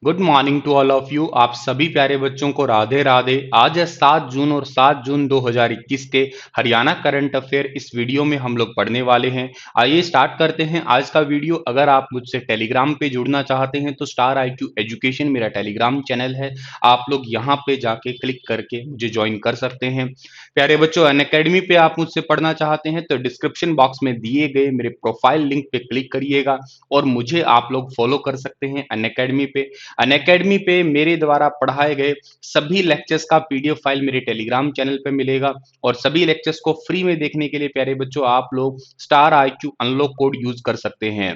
Good morning to all of you. आप सभी प्यारे बच्चों को राधे राधे। आज है 7 जून और 7 जून 2021 के हरियाणा करंट अफेयर इस वीडियो में हम लोग पढ़ने वाले हैं। आइए स्टार्ट करते हैं आज का वीडियो। अगर आप मुझसे टेलीग्राम पे जुड़ना चाहते हैं तो स्टार IQ एजुकेशन मेरा टेलीग्राम चैनल है। आप लोग यहाँ पे जाके क्लिक करके मुझे ज्वाइन कर सकते हैं। प्यारे बच्चों, अनअकैडमी पे आप मुझसे पढ़ना चाहते हैं तो डिस्क्रिप्शन बॉक्स में दिए गए मेरे प्रोफाइल लिंक पे क्लिक करिएगा और मुझे आप लोग फॉलो कर सकते हैं अनअकैडमी पे। अनअकैडमी पे मेरे द्वारा पढ़ाए गए सभी लेक्चर्स का PDF फाइल मेरे टेलीग्राम चैनल पे मिलेगा और सभी लेक्चर्स को फ्री में देखने के लिए प्यारे बच्चों आप लोग star IQ unlock code use कर सकते हैं।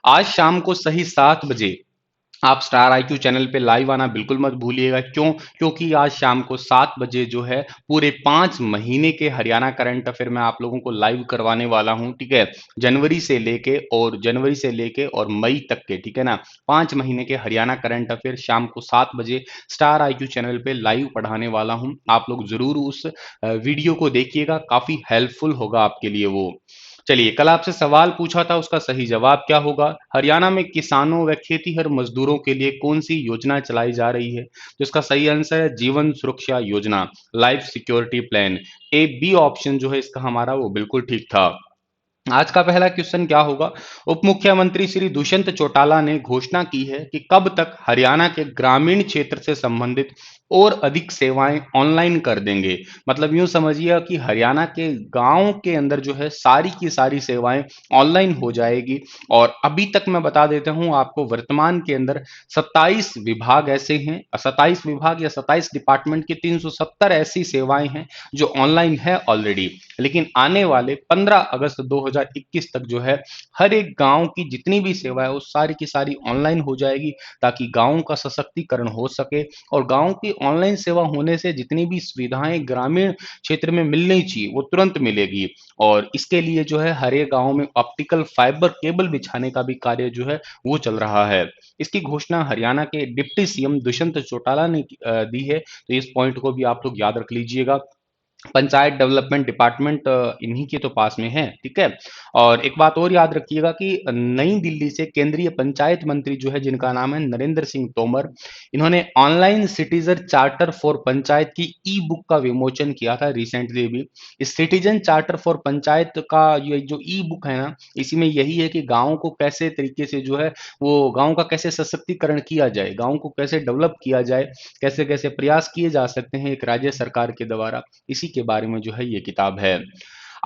आज शाम को सही 7 बजे आप स्टार IQ चैनल पे लाइव आना बिल्कुल मत भूलिएगा। क्योंकि आज शाम को 7 बजे जो है पूरे 5 महीने के हरियाणा करंट अफेयर मैं आप लोगों को लाइव करवाने वाला हूं। ठीक है, जनवरी से लेके और मई तक के, ठीक है ना, 5 महीने के हरियाणा करंट अफेयर शाम को 7 बजे स्टार IQ चैनल पे लाइव पढ़ाने वाला हूं। आप लोग जरूर उस वीडियो को देखिएगा, काफी हेल्पफुल होगा आपके लिए वो। चलिए, कल आपसे सवाल पूछा था, उसका सही जवाब क्या होगा? हरियाणा में किसानों व खेतीहर मजदूरों के लिए कौन सी योजना चलाई जा रही है? तो इसका सही आंसर है जीवन सुरक्षा योजना, life security plan. A B option जो है इसका हमारा वो बिल्कुल ठीक था। आज का पहला क्वेश्चन क्या होगा? उप मुख्यमंत्री श्री दुष्यंत चौटाला ने घोषणा की है कि कब तक हरियाणा के ग्रामीण क्षेत्र से संबंधित और अधिक सेवाएं ऑनलाइन कर देंगे। मतलब यूं समझिए कि हरियाणा के गांव के अंदर जो है सारी की सारी सेवाएं ऑनलाइन हो जाएगी। और अभी तक मैं बता देता हूं आपको, वर्तमान के अंदर 27 विभाग ऐसे हैं, 27 विभाग या 27 डिपार्टमेंट की 370 ऐसी सेवाएं हैं जो ऑनलाइन है ऑलरेडी। लेकिन आने वाले 15 अगस्त 2021 तक जो है हर एक गांव की जितनी भी सेवा है वो सारी की सारी ऑनलाइन हो जाएगी, ताकि गांव का सशक्तिकरण हो सके। और गांव की ऑनलाइन सेवा होने से जितनी भी सुविधाएं ग्रामीण क्षेत्र में मिलनी चाहिए वो तुरंत मिलेगी। और इसके लिए जो है हर एक गांव में ऑप्टिकल फाइबर केबल बिछाने का भी कार्य जो है वो चल रहा है। इसकी घोषणा हरियाणा के डिप्टी CM दुष्यंत चौटाला ने दी है, तो इस पॉइंट को भी आप लोग याद रख लीजिएगा। पंचायत डेवलपमेंट डिपार्टमेंट इन्हीं के तो पास में है। ठीक है, और एक बात और याद रखिएगा कि नई दिल्ली से केंद्रीय पंचायत मंत्री जो है जिनका नाम है नरेंद्र सिंह तोमर, इन्होंने online citizen charter for panchayat की ई बुक का विमोचन किया था रिसेंटली भी। इस सिटीजन चार्टर फॉर पंचायत का ये जो ई बुक है ना, इसी में यही है कि गाँव को कैसे तरीके से जो है वो गाँव का कैसे सशक्तिकरण किया जाए, गाँव को कैसे डेवलप किया जाए, कैसे कैसे प्रयास किए जा सकते हैं एक राज्य सरकार के द्वारा। इसी के बारे में जो है ये किताब है।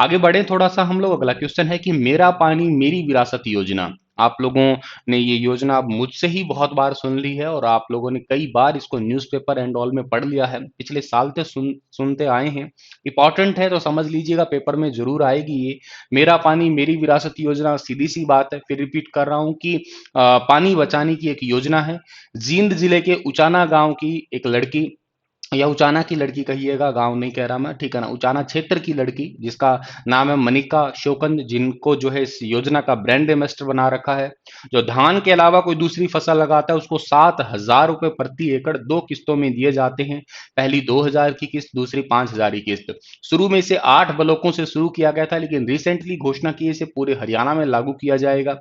आगे बढ़े थोड़ा सा हम लोग। अगला क्वेश्चन है कि मेरा पानी मेरी विरासत योजना, आप लोगों ने ये योजना मुझसे ही बहुत बार सुन ली है और आप लोगों ने कई बार इसको न्यूज़पेपर एंड ऑल में पढ़ लिया है, पिछले साल से सुनते आए हैं। इंपॉर्टेंट है तो समझ लीजिएगा, पेपर में जरूर आएगी ये। मेरा पानी मेरी विरासत योजना, सीधी सी बात है, फिर रिपीट कर रहा हूं कि पानी बचाने की एक योजना है। जींद जिले के उचाना गांव की एक लड़की, या उचाना की लड़की कहिएगा, गांव नहीं कह रहा मैं, ठीक है ना, उचाना क्षेत्र की लड़की जिसका नाम है मनिका शोकंद, जिनको जो है इस योजना का ब्रांड एम्बेसडर बना रखा है। जो धान के अलावा कोई दूसरी फसल लगाता है उसको 7,000 रुपए प्रति एकड़ 2 किस्तों में दिए जाते हैं। पहली 2,000 की किस्त, दूसरी 5,000 की किस्त। शुरू में इसे 8 ब्लॉकों से शुरू किया गया था, लेकिन रिसेंटली घोषणा की इसे पूरे हरियाणा में लागू किया जाएगा।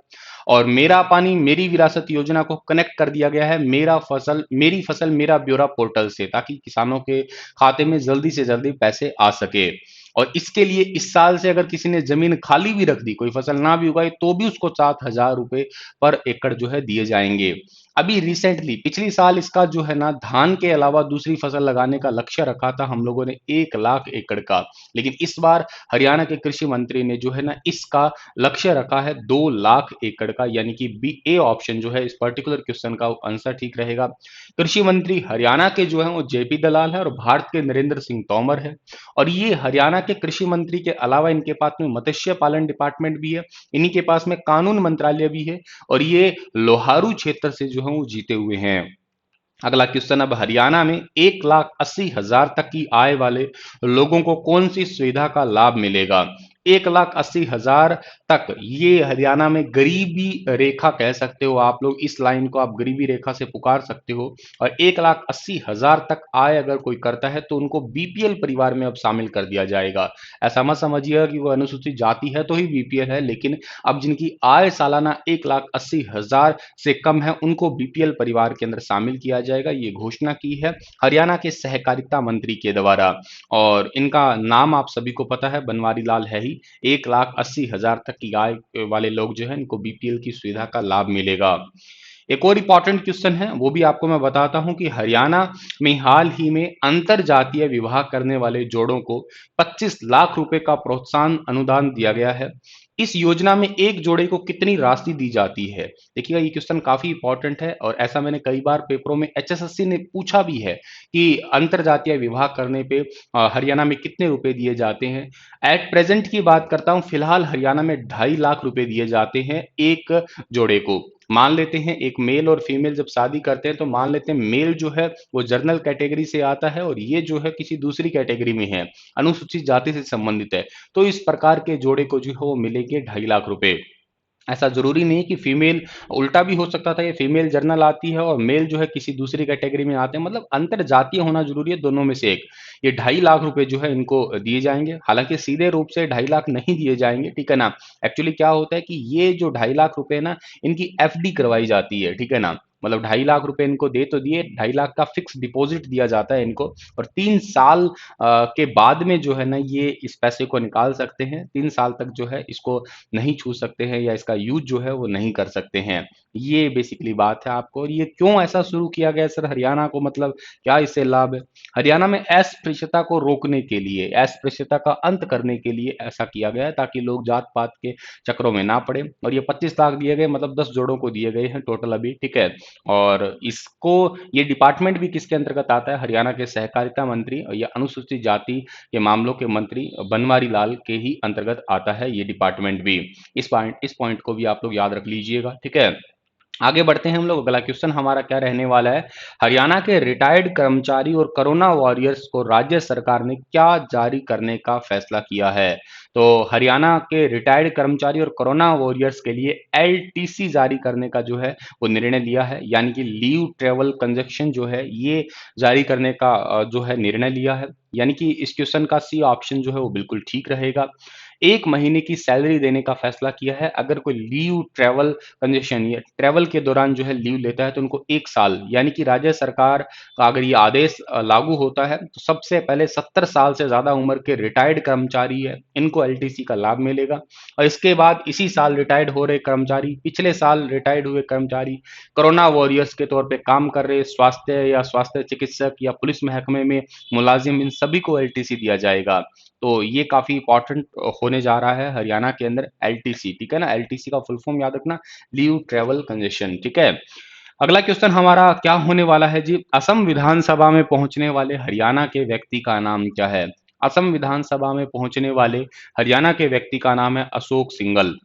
और मेरा पानी मेरी विरासत योजना को कनेक्ट कर दिया गया है मेरी फसल मेरा ब्यौरा पोर्टल से, ताकि किसानों के खाते में जल्दी से जल्दी पैसे आ सके। और इसके लिए इस साल से अगर किसी ने जमीन खाली भी रख दी, कोई फसल ना भी उगाई, तो भी उसको 7,000 रुपए पर एकड़ जो है दिए जाएंगे। अभी रिसेंटली पिछली साल इसका जो है ना धान के अलावा दूसरी फसल लगाने का लक्ष्य रखा था हम लोगों ने 1 लाख एकड़ का, लेकिन इस बार हरियाणा के कृषि मंत्री ने जो है ना इसका लक्ष्य रखा है 2 लाख एकड़ का, यानी कि बी ए ऑप्शन जो है इस पर्टिकुलर क्वेश्चन का आंसर ठीक रहेगा। कृषि मंत्री हरियाणा के जो है वो JP दलाल है और भारत के नरेंद्र सिंह तोमर है। और ये हरियाणा के कृषि मंत्री के अलावा इनके पास में मत्स्य पालन डिपार्टमेंट भी है, इन्हीं के पास में कानून मंत्रालय भी है, और ये लोहारू क्षेत्र से जो है वो जीते हुए हैं। अगला क्वेश्चन, अब हरियाणा में 1,80,000 तक की आय वाले लोगों को कौन सी सुविधा का लाभ मिलेगा? 1,80,000 तक ये हरियाणा में गरीबी रेखा कह सकते हो आप लोग, इस लाइन को आप गरीबी रेखा से पुकार सकते हो। और 1,80,000 तक आय अगर कोई करता है तो उनको बीपीएल परिवार में अब शामिल कर दिया जाएगा। ऐसा मत समझिएगा कि वो अनुसूचित जाति है तो ही बीपीएल है, लेकिन अब जिनकी आय सालाना 1,80,000 से कम है उनको बीपीएल परिवार के अंदर शामिल किया जाएगा। ये घोषणा की है हरियाणा के सहकारिता मंत्री के द्वारा। और इनका नाम आप सभी को पता है, बनवारी लाल है ही। 1,80,000 तक की आय वाले लोग जो है इनको बीपीएल की सुविधा का लाभ मिलेगा। एक और इंपॉर्टेंट क्वेश्चन है, वो भी आपको मैं बताता हूं कि हरियाणा में हाल ही में अंतर जातीय विवाह करने वाले जोड़ों को 25 लाख रुपए का प्रोत्साहन अनुदान दिया गया है। इस योजना में एक जोड़े को कितनी राशि दी जाती है? देखिएगा ये क्वेश्चन काफी इंपॉर्टेंट है और ऐसा मैंने कई बार पेपरों में एचएसएससी ने पूछा भी है कि अंतर जातीय विवाह करने पे हरियाणा में कितने रुपए दिए जाते हैं। एट प्रेजेंट की बात करता हूं, फिलहाल हरियाणा में 2.5 लाख रुपए दिए जाते हैं एक जोड़े को। मान लेते हैं एक मेल और फीमेल जब शादी करते हैं तो मान लेते हैं मेल जो है वो जनरल कैटेगरी से आता है और ये जो है किसी दूसरी कैटेगरी में है, अनुसूचित जाति से संबंधित है। तो इस प्रकार के जोड़े को जो है वो मिलेंगे 2.5 लाख रुपए। ऐसा जरूरी नहीं कि फीमेल, उल्टा भी हो सकता था, ये फीमेल जर्नल आती है और मेल जो है किसी दूसरी कैटेगरी में आते हैं, मतलब अंतर जातीय होना जरूरी है, दोनों में से एक। ये 2.5 लाख रुपए जो है इनको दिए जाएंगे, हालांकि सीधे रूप से 2.5 लाख नहीं दिए जाएंगे, ठीक है ना। एक्चुअली क्या होता है कि ये जो 2.5 लाख रुपए ना, इनकी एफडी करवाई जाती है, ठीक है ना। मतलब 2.5 लाख रुपए इनको दे तो दिए, 2.5 लाख का फिक्स डिपॉजिट दिया जाता है इनको। और 3 साल के बाद में जो है ना ये इस पैसे को निकाल सकते हैं। 3 साल तक जो है इसको नहीं छू सकते हैं या इसका यूज जो है वो नहीं कर सकते हैं। ये बेसिकली बात है आपको। और ये क्यों ऐसा शुरू किया गया सर हरियाणा को, मतलब क्या इससे लाभ है? हरियाणा में अस्पृश्यता को रोकने के लिए, अस्पृश्यता का अंत करने के लिए ऐसा किया गया है ताकि लोग जात पात के चक्रों में ना पड़े। और ये 25 लाख दिए गए, मतलब 10 जोड़ों को दिए गए हैं टोटल अभी, ठीक है। और इसको, ये डिपार्टमेंट भी किसके अंतर्गत आता है? हरियाणा के सहकारिता मंत्री और या अनुसूचित जाति के मामलों के मंत्री बनवारी लाल के ही अंतर्गत आता है ये डिपार्टमेंट भी। इस पॉइंट को भी आप लोग याद रख लीजिएगा, ठीक है। आगे बढ़ते हैं हम लोग। अगला क्वेश्चन हमारा क्या रहने वाला है? हरियाणा के रिटायर्ड कर्मचारी और कोरोना वॉरियर्स को राज्य सरकार ने क्या जारी करने का फैसला किया है? तो हरियाणा के रिटायर्ड कर्मचारी और कोरोना वॉरियर्स के लिए एलटीसी जारी करने का जो है वो निर्णय लिया है, यानी कि लीव ट्रेवल कंजक्शन जो है ये जारी करने का जो है निर्णय लिया है। यानी कि इस क्वेश्चन का सी ऑप्शन जो है वो बिल्कुल ठीक रहेगा। 1 महीने की सैलरी देने का फैसला किया है। अगर कोई लीव ट्रेवल कंजेशन या ट्रेवल के दौरान जो है लीव लेता है तो उनको 1 साल, यानी कि राज्य सरकार का अगर ये आदेश लागू होता है तो सबसे पहले 70 साल से ज्यादा उम्र के रिटायर्ड कर्मचारी है इनको एलटीसी का लाभ मिलेगा। और इसके बाद इसी साल रिटायर्ड हो रहे कर्मचारी, पिछले साल रिटायर्ड हुए कर्मचारी, कोरोना वॉरियर्स के तौर पे काम कर रहे स्वास्थ्य या स्वास्थ्य चिकित्सक या पुलिस महकमे में मुलाजिम, इन सभी को एलटीसी दिया जाएगा। तो ये काफी इंपॉर्टेंट होने जा रहा है हरियाणा के अंदर एलटीसी, ठीक है ना। एलटीसी का फुल फॉर्म याद रखना, लीव ट्रेवल कंजेशन, ठीक है। अगला क्वेश्चन हमारा क्या होने वाला है जी? असम विधानसभा में पहुंचने वाले हरियाणा के व्यक्ति का नाम क्या है? असम विधानसभा में पहुंचने वाले हरियाणा के व्यक्ति का नाम है अशोक सिंघल।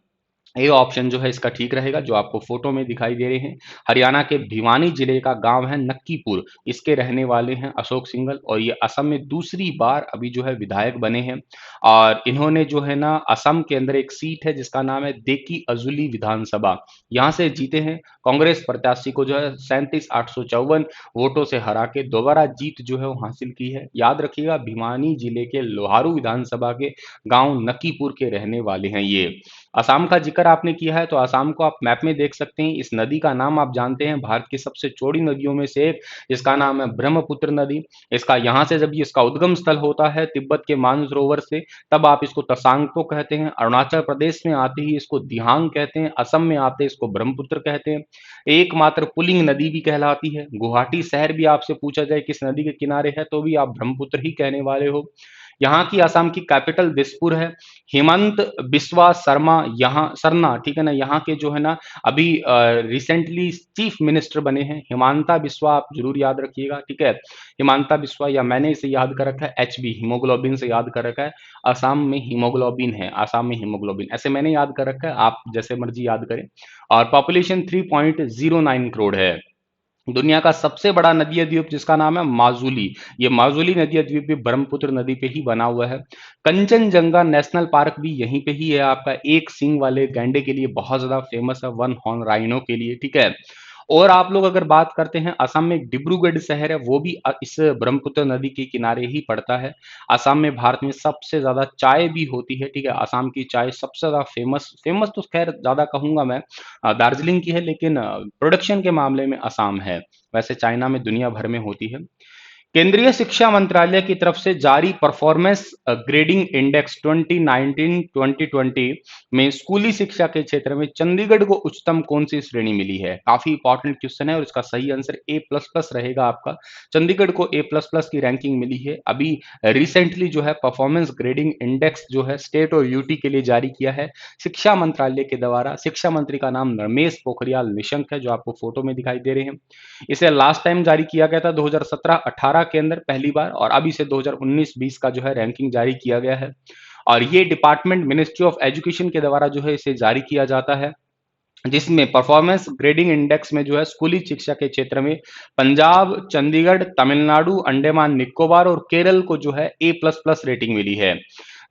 ये ऑप्शन जो है इसका ठीक रहेगा, जो आपको फोटो में दिखाई दे रहे हैं। हरियाणा के भिवानी जिले का गांव है नक्कीपुर, इसके रहने वाले हैं अशोक सिंघल और ये असम में दूसरी बार अभी जो है विधायक बने हैं। और इन्होंने जो है ना असम के अंदर एक सीट है जिसका नाम है देकी अजुली विधानसभा, यहाँ से जीते हैं। कांग्रेस प्रत्याशी को जो है 37,854 वोटों से हरा के दोबारा जीत जो है वो हासिल की है। याद रखिएगा भिवानी जिले के लोहारू विधानसभा के गांव नक्कीपुर के रहने वाले हैं ये। असम का जिक्र आपने किया है तो असम को आप मैप में देख सकते हैं। इस नदी का नाम आप जानते हैं, भारत की सबसे चौड़ी नदियों में से एक, जिसका नाम है ब्रह्मपुत्र नदी। इसका यहाँ से जब इसका उद्गम स्थल होता है तिब्बत के मानसरोवर से, तब आप इसको तसांगपो कहते हैं। अरुणाचल प्रदेश में आते ही इसको दिहांग कहते हैं। असम में आते इसको ब्रह्मपुत्र कहते हैं। एकमात्र पुलिंग नदी भी कहलाती है। गुवाहाटी शहर भी आपसे पूछा जाए किस नदी के किनारे है तो भी आप ब्रह्मपुत्र ही कहने वाले हो। यहाँ की असम की कैपिटल दिसपुर है। हेमंत बिस्वा शर्मा यहाँ सरना, ठीक है ना, यहाँ के जो है ना अभी रिसेंटली चीफ मिनिस्टर बने हैं। हिमांता बिस्वा आप जरूर याद रखिएगा, ठीक है। हिमांता बिस्वा, या मैंने इसे याद कर रखा है एचबी, हीमोग्लोबिन से याद कर रखा है। असम में हीमोग्लोबिन है, असम में हीमोग्लोबिन, ऐसे मैंने याद कर रखा है, आप जैसे मर्जी याद करें। और पॉपुलेशन 3.09 करोड़ है। दुनिया का सबसे बड़ा नदीय द्वीप जिसका नाम है माजुली, ये माजुली नदीय द्वीप भी ब्रह्मपुत्र नदी पे ही बना हुआ है। कंचनजंगा नेशनल पार्क भी यहीं पे ही है आपका, एक सींग वाले गैंडे के लिए बहुत ज्यादा फेमस है, वन हॉर्न राइनो के लिए, ठीक है। और आप लोग अगर बात करते हैं, असम में एक डिब्रूगढ़ शहर है, वो भी इस ब्रह्मपुत्र नदी के किनारे ही पड़ता है। असम में भारत में सबसे ज्यादा चाय भी होती है, ठीक है। असम की चाय सबसे ज्यादा फेमस फेमस तो खैर ज्यादा कहूंगा मैं दार्जिलिंग की है, लेकिन प्रोडक्शन के मामले में असम है। वैसे चाइना में दुनिया भर में होती है। केंद्रीय शिक्षा मंत्रालय की तरफ से जारी परफॉर्मेंस ग्रेडिंग इंडेक्स 2019-2020 में स्कूली शिक्षा के क्षेत्र में चंडीगढ़ को उच्चतम कौन सी श्रेणी मिली है? काफी इंपॉर्टेंट क्वेश्चन है और इसका सही आंसर ए प्लस प्लस रहेगा आपका। चंडीगढ़ को ए प्लस प्लस की रैंकिंग मिली है। अभी रिसेंटली जो है परफॉर्मेंस ग्रेडिंग इंडेक्स जो है स्टेट और यूटी के लिए जारी किया है शिक्षा मंत्रालय के द्वारा। शिक्षा मंत्री का नाम रमेश पोखरियाल निशंक है, जो आपको फोटो में दिखाई दे रहे हैं। इसे लास्ट टाइम जारी किया गया था 2017-18 के अंदर पहली बार, और अभी से 2019-20 का जो है रैंकिंग जारी किया गया है। और ये डिपार्टमेंट मिनिस्ट्री ऑफ एजुकेशन के द्वारा जो है इसे जारी किया जाता है, जिसमें परफॉर्मेंस ग्रेडिंग इंडेक्स में जो है स्कूली शिक्षा के क्षेत्र में पंजाब, चंडीगढ़, तमिलनाडु, अंडमान निकोबार और केरल को जो है ए प्लस प्लस रेटिंग मिली है।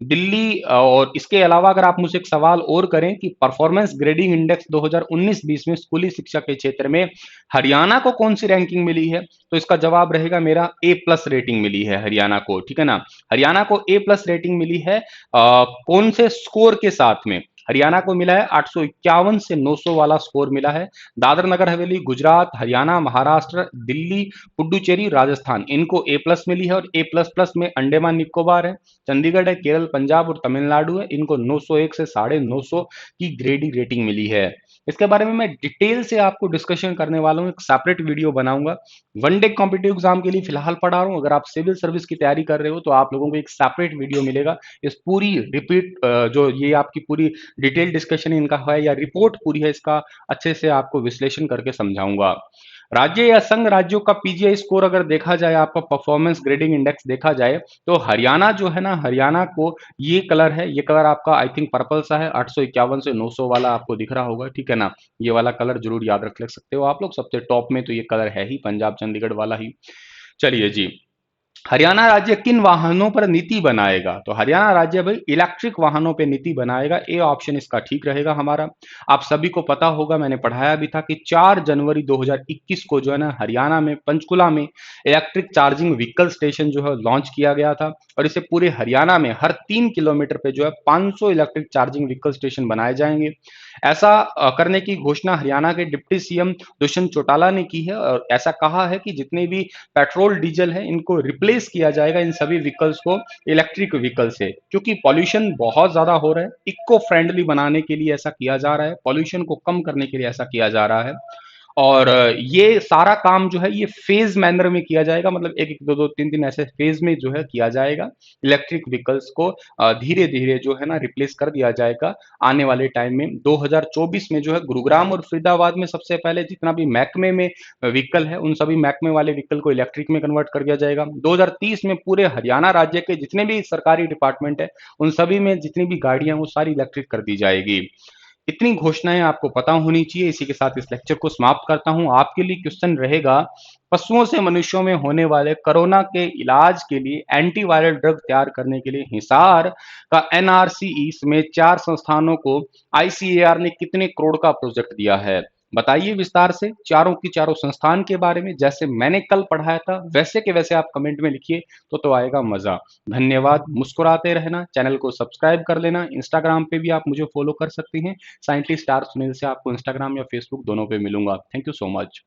दिल्ली और इसके अलावा अगर आप मुझसे एक सवाल और करें कि परफॉर्मेंस ग्रेडिंग इंडेक्स 2019-20 में स्कूली शिक्षा के क्षेत्र में हरियाणा को कौन सी रैंकिंग मिली है, तो इसका जवाब रहेगा मेरा ए प्लस रेटिंग मिली है हरियाणा को, ठीक है ना। हरियाणा को ए प्लस रेटिंग मिली है कौन से स्कोर के साथ में? हरियाणा को मिला है 851 से 900 वाला स्कोर मिला है। दादर नगर हवेली, गुजरात, हरियाणा, महाराष्ट्र, दिल्ली, पुडुचेरी, राजस्थान, इनको ए प्लस मिली है। और ए प्लस प्लस में अंडमान निकोबार है, चंडीगढ़ है, केरल, पंजाब और तमिलनाडु है, इनको 901 से 950 की ग्रेडिंग रेटिंग मिली है। इसके बारे में मैं डिटेल से आपको डिस्कशन करने वाला हूँ, एक सेपरेट वीडियो बनाऊंगा। वन डे कॉम्पिटिटिव एग्जाम के लिए फिलहाल पढ़ा रहा हूँ, अगर आप सिविल सर्विस की तैयारी कर रहे हो तो आप लोगों को एक सेपरेट वीडियो मिलेगा। इस पूरी रिपीट जो ये आपकी पूरी डिटेल डिस्कशन इनका है या रिपोर्ट पूरी है, इसका अच्छे से आपको विश्लेषण करके समझाऊंगा। राज्य या संघ राज्यों का पीजीआई स्कोर अगर देखा जाए, आपका परफॉर्मेंस ग्रेडिंग इंडेक्स देखा जाए, तो हरियाणा जो है ना, हरियाणा को ये कलर है, ये कलर आपका आई थिंक पर्पल सा है, 851 से 900 वाला आपको दिख रहा होगा, ठीक है ना। ये वाला कलर जरूर याद रख ले सकते हो आप लोग। सबसे टॉप में तो ये कलर है ही, पंजाब चंडीगढ़ वाला ही। चलिए जी, हरियाणा राज्य किन वाहनों पर नीति बनाएगा? तो हरियाणा राज्य भाई इलेक्ट्रिक वाहनों पे नीति बनाएगा, ए ऑप्शन इसका ठीक रहेगा हमारा। आप सभी को पता होगा, मैंने पढ़ाया भी था कि 4 जनवरी 2021 को जो है ना हरियाणा में पंचकुला में इलेक्ट्रिक चार्जिंग व्हीकल स्टेशन जो है लॉन्च किया गया था। और इसे पूरे हरियाणा में हर 3 किलोमीटर पे जो है 500 इलेक्ट्रिक चार्जिंग व्हीकल स्टेशन बनाए जाएंगे। ऐसा करने की घोषणा हरियाणा के डिप्टी सीएम दुष्यंत चौटाला ने की है, और ऐसा कहा है कि जितने भी पेट्रोल डीजल है इनको रिप्लेस किया जाएगा, इन सभी व्हीकल्स को इलेक्ट्रिक व्हीकल से, क्योंकि पॉल्यूशन बहुत ज्यादा हो रहा है। इको फ्रेंडली बनाने के लिए ऐसा किया जा रहा है, पॉल्यूशन को कम करने के लिए ऐसा किया जा रहा है। और ये सारा काम जो है ये फेज मैनर में किया जाएगा, मतलब एक एक दो दो तीन तीन ऐसे फेज में जो है किया जाएगा। इलेक्ट्रिक व्हीकल्स को धीरे धीरे जो है ना रिप्लेस कर दिया जाएगा आने वाले टाइम में। 2024 में जो है गुरुग्राम और फरीदाबाद में सबसे पहले जितना भी महकमे में व्हीकल है, उन सभी महकमे वाले व्हीकल को इलेक्ट्रिक में कन्वर्ट कर दिया जाएगा। 2030 में पूरे हरियाणा राज्य के जितने भी सरकारी डिपार्टमेंट है, उन सभी में जितनी भी गाड़ियां वो सारी इलेक्ट्रिक कर दी जाएगी। इतनी घोषणाएं आपको पता होनी चाहिए। इसी के साथ इस लेक्चर को समाप्त करता हूं। आपके लिए क्वेश्चन रहेगा, पशुओं से मनुष्यों में होने वाले कोरोना के इलाज के लिए एंटीवायरल ड्रग तैयार करने के लिए हिसार का एनआरसीई समेत 4 संस्थानों को आईसीएआर ने कितने करोड़ का प्रोजेक्ट दिया है? बताइए विस्तार से चारों की चारों संस्थान के बारे में, जैसे मैंने कल पढ़ाया था वैसे के वैसे आप कमेंट में लिखिए, तो आएगा मजा। धन्यवाद। मुस्कुराते रहना, चैनल को सब्सक्राइब कर लेना। इंस्टाग्राम पे भी आप मुझे फॉलो कर सकती हैं, साइंटिस्ट स्टार सुनील से आपको इंस्टाग्राम या फेसबुक दोनों पे मिलूंगा। Thank you so much.